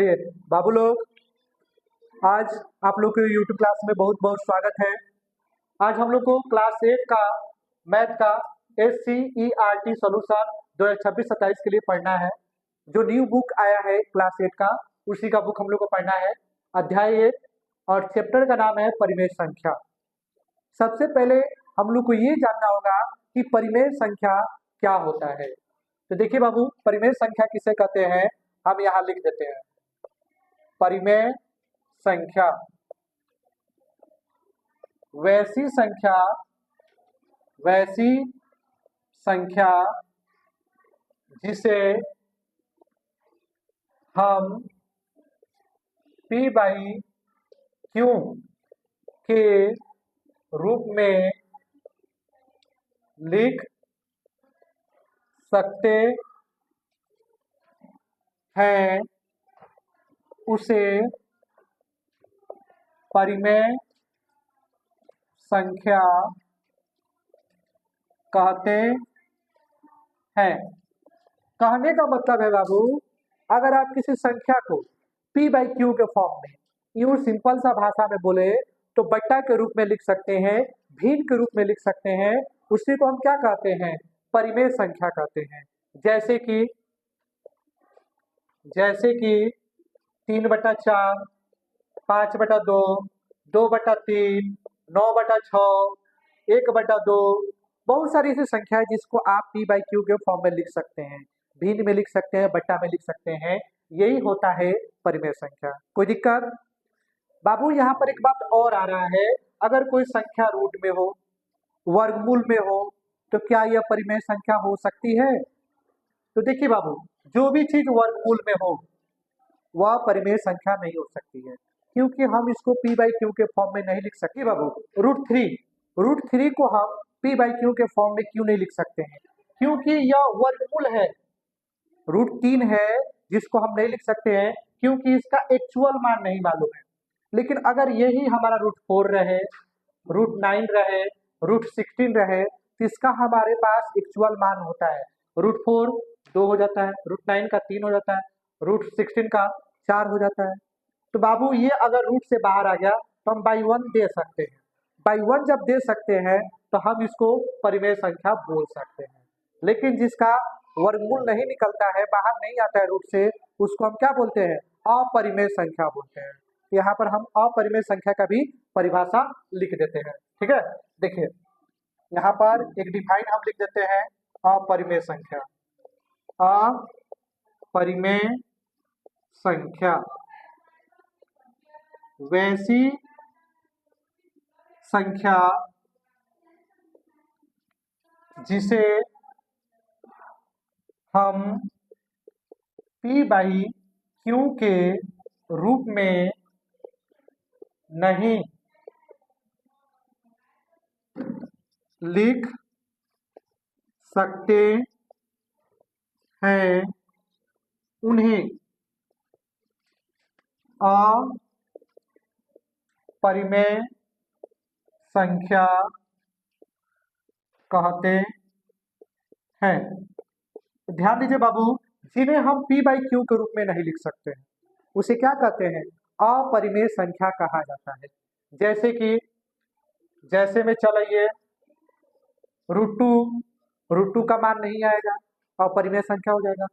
चलिए बाबू लोग, आज आप लोग के यूट्यूब क्लास में बहुत बहुत स्वागत है। आज हम लोग को क्लास 8 का मैथ का SCERT सॉल्यूशन 2026-27 के लिए पढ़ना है। जो न्यू बुक आया है क्लास 8 का, उसी का बुक हम लोग को पढ़ना है। अध्याय 1 और चैप्टर का नाम है परिमेय संख्या। सबसे पहले हम लोग को ये जानना होगा कि परिमेय संख्या क्या होता है। तो देखिए बाबू, परिमेय संख्या किसे कहते हैं, हम यहाँ लिख देते हैं। परिमेय संख्या वैसी संख्या जिसे हम P/Q के रूप में लिख सकते हैं, उसे परिमेय संख्या कहते हैं। कहने का मतलब है बाबू, अगर आप किसी संख्या को P/Q के फॉर्म में यूं सिंपल सा भाषा में बोले तो बट्टा के रूप में लिख सकते हैं, भिन्न के रूप में लिख सकते हैं, उसी को हम क्या कहते हैं, परिमेय संख्या कहते हैं। जैसे कि 3/4, 5/2, 2/3, 9/6, 1/2, बहुत सारी ऐसी संख्या है जिसको आप P/Q के फॉर्म में लिख सकते हैं, भिन्न में लिख सकते हैं, बट्टा में लिख सकते हैं। यही होता है परिमेय संख्या। कोई दिक्कत? बाबू यहाँ पर एक बात और आ रहा है, अगर कोई संख्या रूट में हो, वर्गमूल में हो, तो क्या यह परिमेय संख्या हो सकती है? तो देखिए बाबू, जो भी चीज वर्गमूल में हो वह परिमेय संख्या नहीं हो सकती है, क्योंकि हम इसको P/Q के फॉर्म में नहीं लिख सकते बाबू। रूट थ्री को हम P/Q के फॉर्म में क्यों नहीं लिख सकते हैं? क्योंकि यह वर्गमूल है। √3 है जिसको हम नहीं लिख सकते हैं क्योंकि इसका एक्चुअल मान नहीं मालूम है। लेकिन अगर यही हमारा √4 रहे, √9 रहे, √16 रहे, तो इसका हमारे पास एक्चुअल मान होता है। √4 2 हो जाता है, √9 का 3 हो जाता है, √16 का 4 हो जाता है। तो बाबू ये अगर रूट से बाहर आ गया तो हम बाई 1 दे सकते हैं। बाई 1 जब दे सकते हैं तो हम इसको परिमेय संख्या बोल सकते हैं। लेकिन जिसका वर्गमूल नहीं निकलता है, बाहर नहीं आता है रूट से, उसको हम क्या बोलते हैं, अपरिमेय संख्या बोलते हैं। यहाँ पर हम अपरिमेय संख्या का भी परिभाषा लिख देते हैं। ठीक है, देखिए यहाँ पर एक डिफाइन हम लिख देते हैं, अपरिमेय संख्या। अपरिमेय संख्या वैसी संख्या जिसे हम P/Q के रूप में नहीं लिख सकते हैं, उन्हें अपरिमेय संख्या कहते हैं। ध्यान दीजिए बाबू, जिन्हें हम P/Q के रूप में नहीं लिख सकते हैं उसे क्या कहते हैं, अपरिमेय संख्या कहा जाता है। जैसे में चलिए √2 का मान नहीं आएगा, अपरिमेय संख्या हो जाएगा।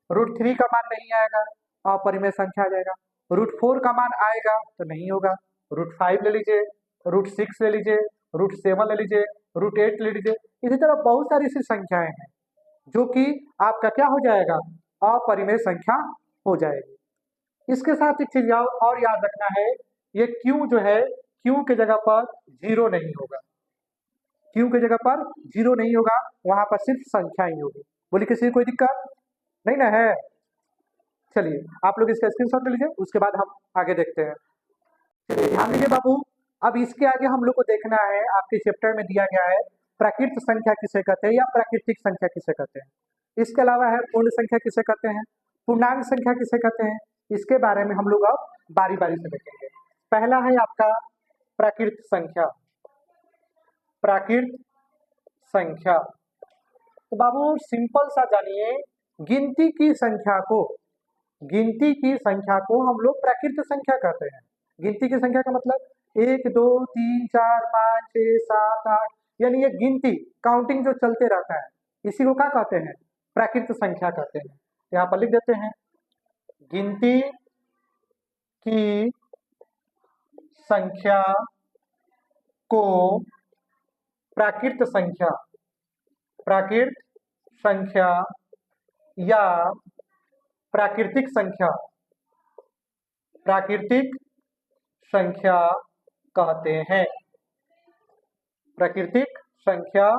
√3 का मान नहीं आएगा, अपरिमेय संख्या आ जाएगा। √4 का मान आएगा तो नहीं होगा। √5 ले लीजिए, √6 ले लीजिए, √7 ले लीजिए, √8 ले लीजिए। इसी तरह बहुत सारी ऐसी संख्याएं हैं जो कि आपका क्या हो जाएगा, अपरिमेय संख्या हो जाएगी। इसके साथ एक चीज और याद रखना है, ये Q जो है, Q के जगह पर 0 नहीं होगा। Q के जगह पर 0 नहीं होगा, वहां पर सिर्फ संख्या ही होगी। बोलिए किसी कोई दिक्कत नहीं ना है? चलिए आप लोग इसका स्क्रीनशॉट ले लीजिए, उसके बाद हम आगे देखते हैं। चलिए ध्यान दीजिए बाबू, अब इसके आगे हम लोग को देखना है, आपके चैप्टर में दिया गया है प्राकृत संख्या किसे कहते हैं या प्राकृतिक संख्या किसे कहते हैं। इसके अलावा है पूर्ण संख्या किसे कहते हैं, पूर्णांक संख्या किसे कहते हैं। इसके बारे में हम लोग अब बारी बारी से देखेंगे। पहला है आपका प्राकृत संख्या। प्राकृत संख्या तो बाबू सिंपल सा जानिए, गिनती की संख्या को गिनती की संख्या को हम लोग प्राकृत संख्या कहते हैं। गिनती की संख्या का मतलब 1 2 3 4 5 6 7 8, यानी ये गिनती काउंटिंग जो चलते रहता है, इसी को क्या कहते हैं? प्राकृत संख्या कहते हैं। यहाँ पर लिख देते हैं, गिनती की संख्या को प्राकृत संख्या या प्राकृतिक संख्या कहते हैं। प्राकृतिक संख्या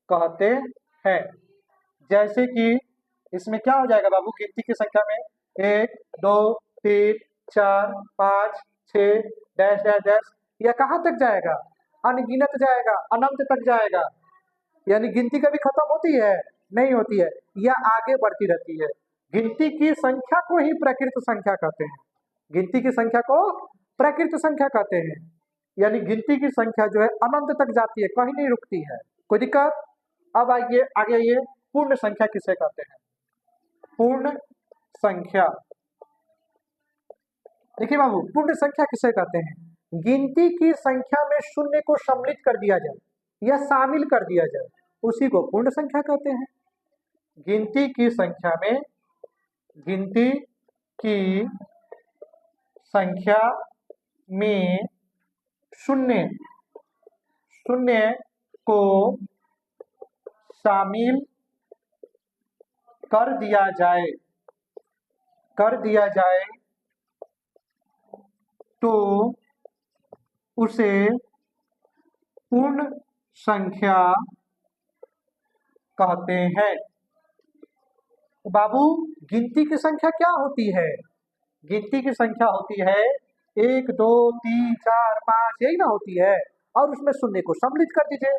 कहते हैं। जैसे कि इसमें क्या हो जाएगा बाबू? गिनती की संख्या में 1 2 3 4 5 6 डैश डैश डैश, यह कहाँ तक जाएगा? अनगिनत जाएगा, अनंत तक जाएगा। यानी गिनती कभी खत्म होती है? नहीं होती है, यह आगे बढ़ती रहती है। गिनती की संख्या को ही प्राकृत संख्या कहते हैं। गिनती की संख्या को प्राकृत संख्या कहते हैं। यानी गिनती की संख्या जो है अनंत तक जाती है, कहीं नहीं रुकती है। कोई दिक्कत? अब आइए आगे आइए, पूर्ण संख्या किसे कहते हैं? पूर्ण संख्या, देखिए बाबू, पूर्ण संख्या किसे कहते हैं? गिनती की संख्या में शून्य को सम्मिलित कर दिया जाए या शामिल कर दिया जाए, उसी को पूर्ण संख्या कहते हैं। गिनती की संख्या में शून्य को शामिल कर दिया जाए तो उसे पूर्ण संख्या कहते हैं। बाबू, गिनती की संख्या क्या होती है? गिनती की संख्या होती है 1 2 3 4 5, यही ना होती है, और उसमें शून्य को सम्मिलित कर दीजिए।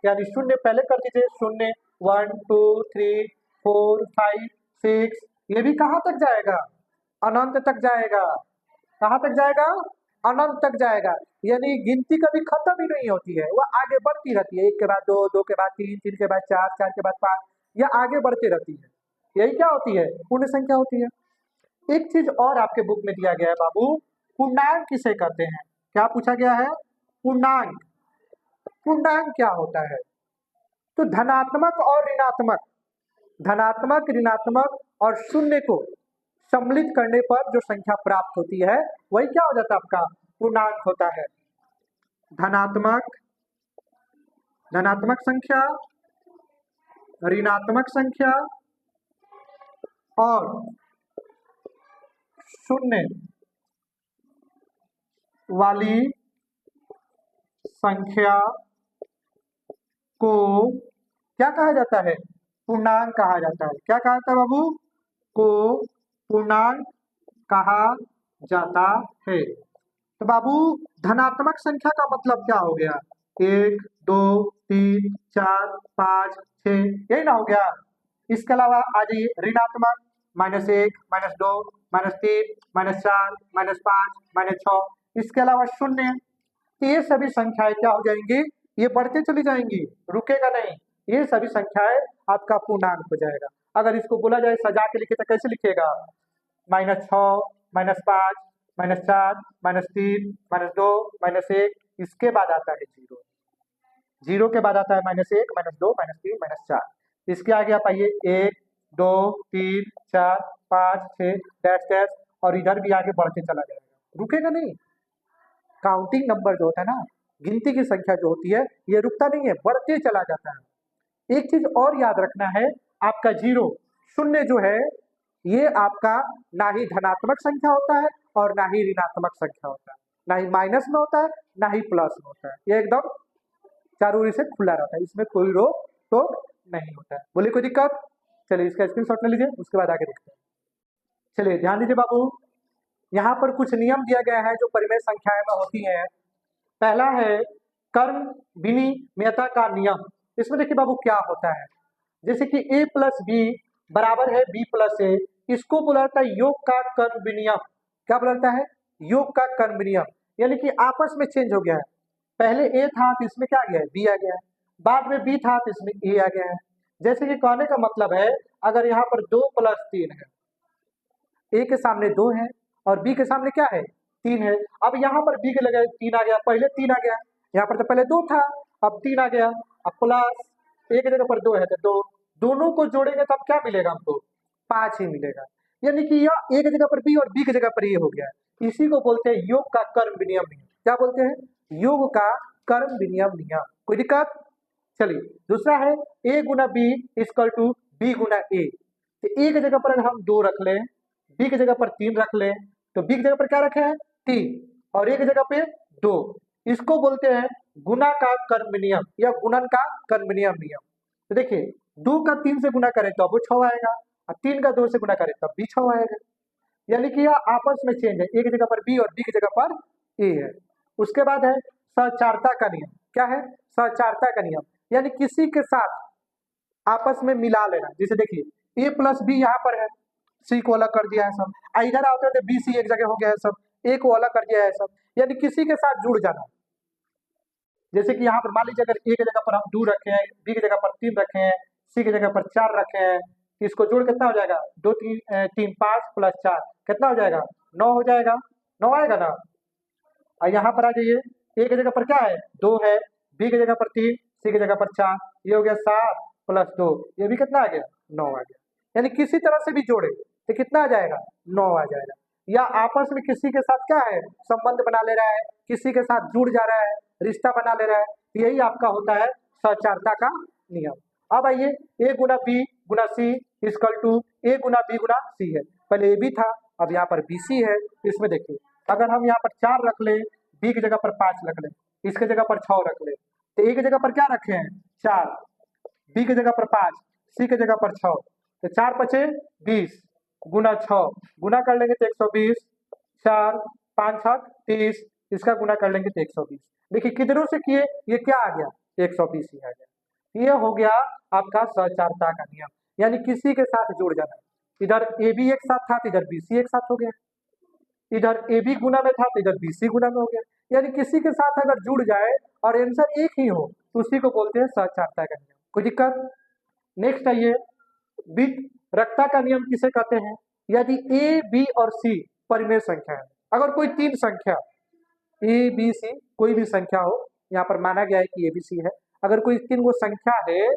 यानी शून्य पहले कर दीजिए, शून्य 1 2 3 4 5 6, ये भी कहाँ तक जाएगा? अनंत तक जाएगा। कहाँ तक जाएगा? अनंत तक जाएगा। यानी गिनती कभी खत्म ही नहीं होती है, वह आगे बढ़ती रहती है। 1 के बाद 2, 2 के बाद 3, 3 के बाद 4, 4 के बाद 5, यह आगे बढ़ती रहती है। यही क्या होती है? पूर्ण संख्या होती है। एक चीज और आपके बुक में दिया गया है बाबू, पूर्णांक किसे कहते हैं? क्या पूछा गया है? पूर्णांक। पूर्णांक क्या होता है? तो धनात्मक ऋणात्मक और शून्य को सम्मिलित करने पर जो संख्या प्राप्त होती है, वही क्या हो जाता है? आपका पूर्णांक होता है। धनात्मक संख्या, ऋणात्मक संख्या और शून्य वाली संख्या को क्या कहा जाता है? पूर्णांक कहा जाता है। क्या कहा जाता है बाबू? को पूर्णांक कहा जाता है। तो बाबू, धनात्मक संख्या का मतलब क्या हो गया? 1 2 3 4 5 6, यही ना हो गया। इसके अलावा आ जाइए ऋणात्मक, -1 -2 -3 -4 -5 -6, इसके अलावा शून्य। ये सभी संख्याएं क्या हो जाएंगी? ये बढ़ते चली जाएंगी, रुकेगा नहीं। ये सभी संख्याएं आपका पूर्णांक हो जाएगा। अगर इसको बोला जाए सजा के लिखे तो कैसे लिखेगा? -6 -5 -4 -3 -2 -1, इसके बाद आता है 0, 0 के बाद आता है -1 -2 -3 -4, इसके आगे आप आइए 1 2 3 4 5 6 डैश डैश, और इधर भी आगे बढ़ते चला जाएगा, रुकेगा नहीं। काउंटिंग नंबर जो होता है ना, गिनती की संख्या जो होती है, ये रुकता नहीं है, बढ़ते चला जाता है। एक चीज और याद रखना है, आपका 0 शून्य जो है, ये आपका ना ही धनात्मक संख्या होता है और ना ही ऋणात्मक संख्या होता है, ना ही माइनस में होता है ना ही प्लस में होता है। ये एकदम चारों ओर से खुला रहता है, इसमें कोई रोक टोक नहीं होता है। बोलिए कोई दिक्कत? चलिए इसका स्क्रीनशॉट ले लीजिए, उसके बाद आगे देखते हैं। चलिए ध्यान दीजिए बाबू, यहाँ पर कुछ नियम दिया गया है जो परिमेय संख्याएं में होती हैं। पहला है कर्म विनिमयता का नियम। इसमें देखिए बाबू क्या होता है, जैसे कि a प्लस बी बराबर है b प्लस ए, इसको बोलता है योग का कर्म विनियम। क्या बोलता है? योग का कर्म विनियम, यानी कि आपस में चेंज हो गया है। पहले a था तो इसमें क्या आ गया है? b आ गया है, बाद में b था तो इसमें a आ गया है। जैसे कि कहने का मतलब है, अगर यहाँ पर 2 + 3 है, ए के सामने 2 है और बी के सामने क्या है 3 है। अब यहाँ पर बी के लगे 3 आ गया, पहले 3 आ गया, यहाँ पर तो पहले 2 था, अब 3 आ गया, अब प्लस एक जगह पर 2 है तो 2, दोनों को जोड़ेंगे तब क्या मिलेगा हमको 5 ही मिलेगा। यानी कि यह एक जगह पर बी और बी की जगह पर ये हो गया। इसी को बोलते हैं योग का कर्म विनियम नियम। क्या बोलते हैं? योग का कर्म विनियम नियम। कोई दिक्कत? चलिए दूसरा है a गुना बी इक्वल टू बी गुना ए। तो ए की जगह पर अगर हम 2 रख लें, बी की जगह पर 3 रख लें, तो बी की जगह पर क्या रखे हैं 3 और ए की जगह पे 2। इसको बोलते हैं गुना का कर्म नियम या गुणन का कर्म नियम। तो देखिए 2 का 3 से गुना करें तो अब वो 6 आएगा और 3 का 2 से गुना करें तब भी 6 आएगा। यानी कि यह आपस में चेंज है, ए की जगह पर बी और बी की जगह पर ए है। उसके बाद है सहचारता का नियम। क्या है? सहचारता का नियम, यानी किसी के साथ आपस में मिला लेना। जैसे देखिए ए प्लस बी यहाँ पर है, सी को अलग कर दिया है सब, इधर आते थे बी सी एक जगह हो गया है सब, ए को अलग कर दिया है सब, यानी किसी के साथ जुड़ जाना। जैसे कि यहाँ पर मान लीजिए अगर ए की जगह पर हम 2 रखे हैं, बी की जगह पर 3 रखे हैं, सी की जगह पर 4 रखे हैं, इसको जोड़ कितना हो जाएगा 2 3 5 प्लस 4 कितना हो जाएगा 9 हो जाएगा, 9 आएगा ना। और यहाँ पर आ जाइए ए की जगह पर क्या है 2 है, बी की जगह पर 3, सी की जगह पर 4, ये हो गया 7 प्लस 2, ये भी कितना आ गया 9 आ गया। यानी किसी तरह से भी जोड़े तो कितना आ जाएगा 9 आ जाएगा। या आपस में किसी के साथ क्या है संबंध बना ले रहा है, किसी के साथ जुड़ जा रहा है, रिश्ता बना ले रहा है, यही आपका होता है सहचारता का नियम। अब आइए ए गुना बी गुना सी इक्वल टू ए गुना बी गुना सी है। पहले ए बी था, अब यहाँ पर बी सी है। इसमें देखिए अगर हम यहाँ पर 4 रख ले, बी की जगह पर 5 रख ले, इसके जगह पर 6 रख ले, तो ए की जगह पर क्या रखे हैं 4, बी की जगह पर 5, सी की जगह पर 6, तो 4 बचे 20 गुना 6 गुना कर लेंगे तो 120, 4 5 7 30, इसका गुना कर लेंगे तो 120। देखिए कितनों से किए ये क्या आ गया 120 ही आ गया। ये हो गया आपका सहचारता का नियम, यानी किसी के साथ जुड़ जाना। इधर ए बी एक साथ था तो इधर बी सी एक साथ हो गया, इधर ए बी गुना में था तो इधर बी सी गुना में हो गया। यानी किसी के साथ अगर जुड़ जाए और आंसर एक ही हो तो उसी को बोलते हैं सहचारता का नियम। कोई दिक्कत? नेक्स्ट आइए वितरकता का नियम किसे कहते हैं? यदि ए बी और सी परिमेय संख्या है, अगर कोई 3 संख्या ए बी सी कोई भी संख्या हो, यहाँ पर माना गया है कि ए बी सी है, अगर कोई 3 वो संख्या है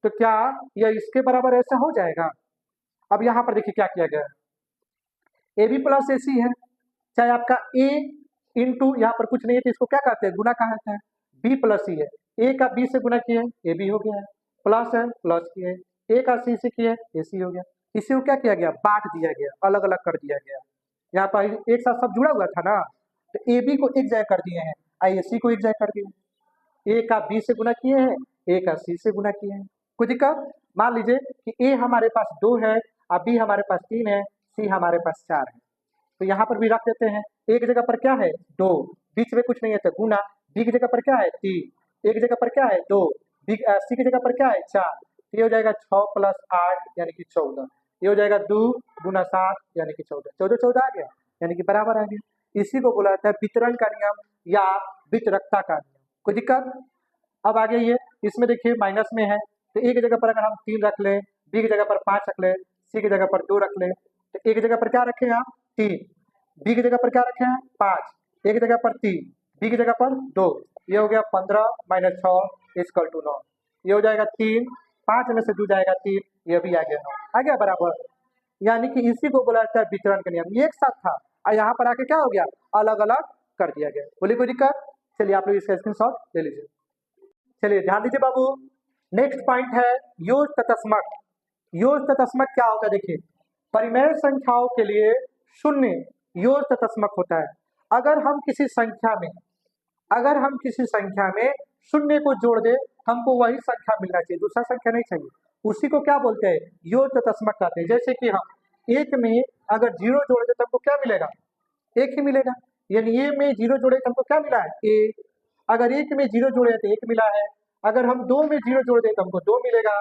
तो क्या यह इसके बराबर ऐसा हो जाएगा? अब यहाँ पर देखिए क्या किया गया है, ए बी प्लस ए सी है, चाहे आपका ए इंटू यहाँ पर कुछ नहीं है तो इसको क्या कहते हैं गुना कहते हैं, बी प्लस सी है, ए का बी से गुना किए ए बी हो गया है, प्लस है प्लस किए, ए का सी से किए ए सी हो गया। इसी को क्या किया गया बांट दिया गया, अलग अलग कर दिया गया। यहाँ पर एक साथ सब जुड़ा हुआ था ना, तो ए बी को एक जगह कर दिए हैं, आई ए सी को एक जगह कर दिए, ए का बी से गुना किए हैं, ए का सी से गुना किए हैं। कोई दिक्कत? मान लीजिए कि ए हमारे पास 2 है, अब बी हमारे पास 3 है, सी हमारे पास 4 है, तो यहाँ पर भी रख देते हैं। ए की जगह पर क्या है 2, बीच में कुछ नहीं है तो गुना, बी की जगह पर क्या है 3, ए की जगह पर क्या है 2, सी की जगह पर क्या है 4, ये हो जाएगा 6 प्लस 8 यानी कि 14, ये हो जाएगा 2 गुना 7 यानी कि 14, 14 14 आ गया यानी कि बराबर आ गया। इसी को बोला जाता है वितरण का नियम या वितरकता का नियम। कोई दिक्कत? अब आगे ये इसमें देखिए माइनस में है, तो ए की जगह पर अगर हम 3 रख लें, बी की जगह पर 5 रख लें, सी की जगह पर 2 रख लें, तो ए की जगह पर क्या रखें आप 3, बी की जगह पर क्या रखे हैं 5, ए की जगह पर 3, बी की जगह पर 2, ये हो गया 15 माइनस 6 इक्वल टू 9, ये हो जाएगा 3, 5 में से 2 जाएगा 3, ये भी आ गया 9, आ गया बराबर। यानी कि इसी को बोला जाता है वितरण का नियम। ये एक साथ था और यहाँ पर आके क्या हो गया अलग अलग कर दिया गया। बोलिए कोई दिक्कत? चलिए आप लोग इसका स्क्रीनशॉट ले लीजिए। चलिए ध्यान दीजिए बाबू, नेक्स्ट पॉइंट है योज तत्समक। योज तत्समक क्या होता है? देखिए परिमेय संख्याओं के लिए शून्य योज तत्समक होता है। अगर हम किसी संख्या में शून्य को जोड़ दे हमको वही संख्या मिलना चाहिए, दूसरा संख्या नहीं चाहिए, उसी को क्या बोलते हैं योज तत्समक कहते हैं। जैसे कि हम एक में अगर 0 जोड़ दे तो हमको क्या मिलेगा 1 ही मिलेगा, यानी ए में 0 जोड़े तो हमको क्या मिला है ए, अगर 1 में 0 जोड़े तो 1 मिला है, अगर हम 2 में 0 जोड़ दे तो हमको 2 मिलेगा,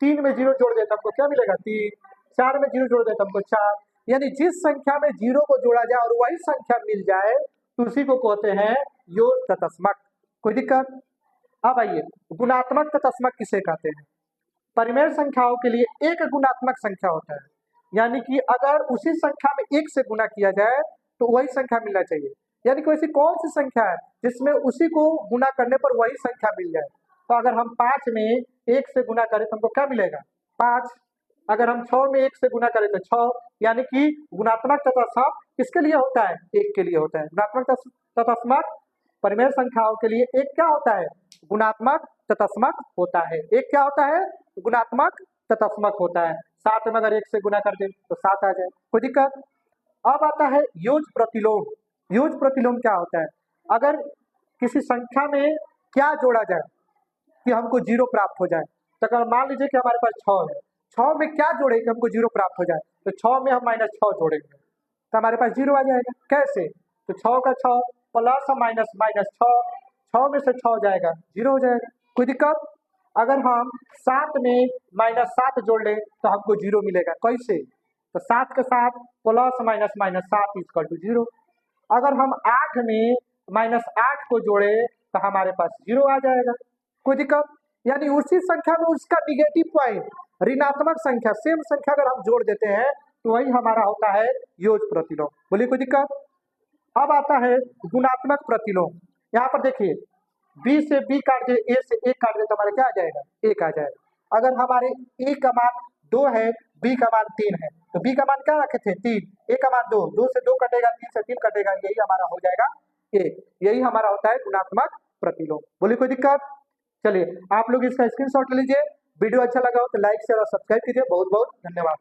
3 में 0 जोड़ दे तो हमको क्या मिलेगा 3, 4 में 0 जोड़ दे तो हमको 4। यानी जिस संख्या में 0 को जोड़ा जाए और वही संख्या मिल जाए तो उसी को कहते हैं योज तत्समक। कोई दिक्कत? अब आइए गुणात्मक तत्समक किसे कहते हैं? परिमेय संख्याओं के लिए एक गुणात्मक संख्या होता है यानी कि अगर उसी संख्या में 1 से गुना किया जाए तो वही संख्या मिलना चाहिए। यानी कि ऐसी कौन सी संख्या है जिसमें उसी को गुना करने पर वही संख्या मिल जाए। तो अगर हम 5 में 1 से गुना करें तो हमको क्या मिलेगा? 5। अगर हम 6 में 1 से गुना करें तो 6। यानी कि गुणात्मक चतुर्थक किसके लिए होता है? 1 के लिए होता है। गुणात्मक चतुर्थक परिमेय संख्याओं के लिए 1 क्या होता है? गुणात्मक चतुर्थक होता है। 1 क्या होता है? गुणात्मक चतुर्थक होता है। 7 में अगर 1 से गुना कर दे तो 7 आ जाए, कोई दिक्कत? अब आता है योज प्रतिलोम। योज प्रतिलोम क्या होता है? अगर किसी संख्या में क्या जोड़ा जाए कि हमको 0 प्राप्त हो जाए। तो अगर मान लीजिए कि हमारे पास 6 है, 6 में क्या जोड़े कि हमको 0 प्राप्त हो जाए? तो 6 में हम -6 जोड़ेंगे तो हमारे पास 0 आ जाएगा। कैसे? तो 6 का 6 प्लस माइनस -6, 6 में से 6 जाएगा 0 हो जाएगा, कोई दिक्कत? अगर हम 7 में -7 जोड़ लें तो हमको 0 मिलेगा। कैसे? तो 7 के साथ प्लस माइनस -7 इक्वल टू 0। अगर हम 8 में -8 को जोड़े तो हमारे पास 0 आ जाएगा, कोई दिक्कत? यानी उसी संख्या में उसका निगेटिव पॉइंट ऋणात्मक संख्या सेम संख्या अगर हम जोड़ देते हैं तो वही हमारा होता है योज प्रतिलोम। बोलिए कोई दिक्कत? अब आता है गुणात्मक प्रतिलोम। यहाँ पर देखिए बी से बी काट दे, ए से ए काट दे तो हमारा क्या आ जाएगा? 1 आ जाएगा। अगर हमारे ए का मान 2 है, बी का मान 3 है तो बी का मान क्या रखे थे? 3, ए का मान 2, 2 से 2 कटेगा, 3 से 3 कटेगा, यही हमारा हो जाएगा 1। यही हमारा होता है गुणात्मक प्रतिलोम। बोलिए कोई दिक्कत? चलिए आप लोग इसका स्क्रीनशॉट ले लीजिए। वीडियो अच्छा लगा हो तो लाइक शेयर और सब्सक्राइब कीजिए। बहुत बहुत धन्यवाद।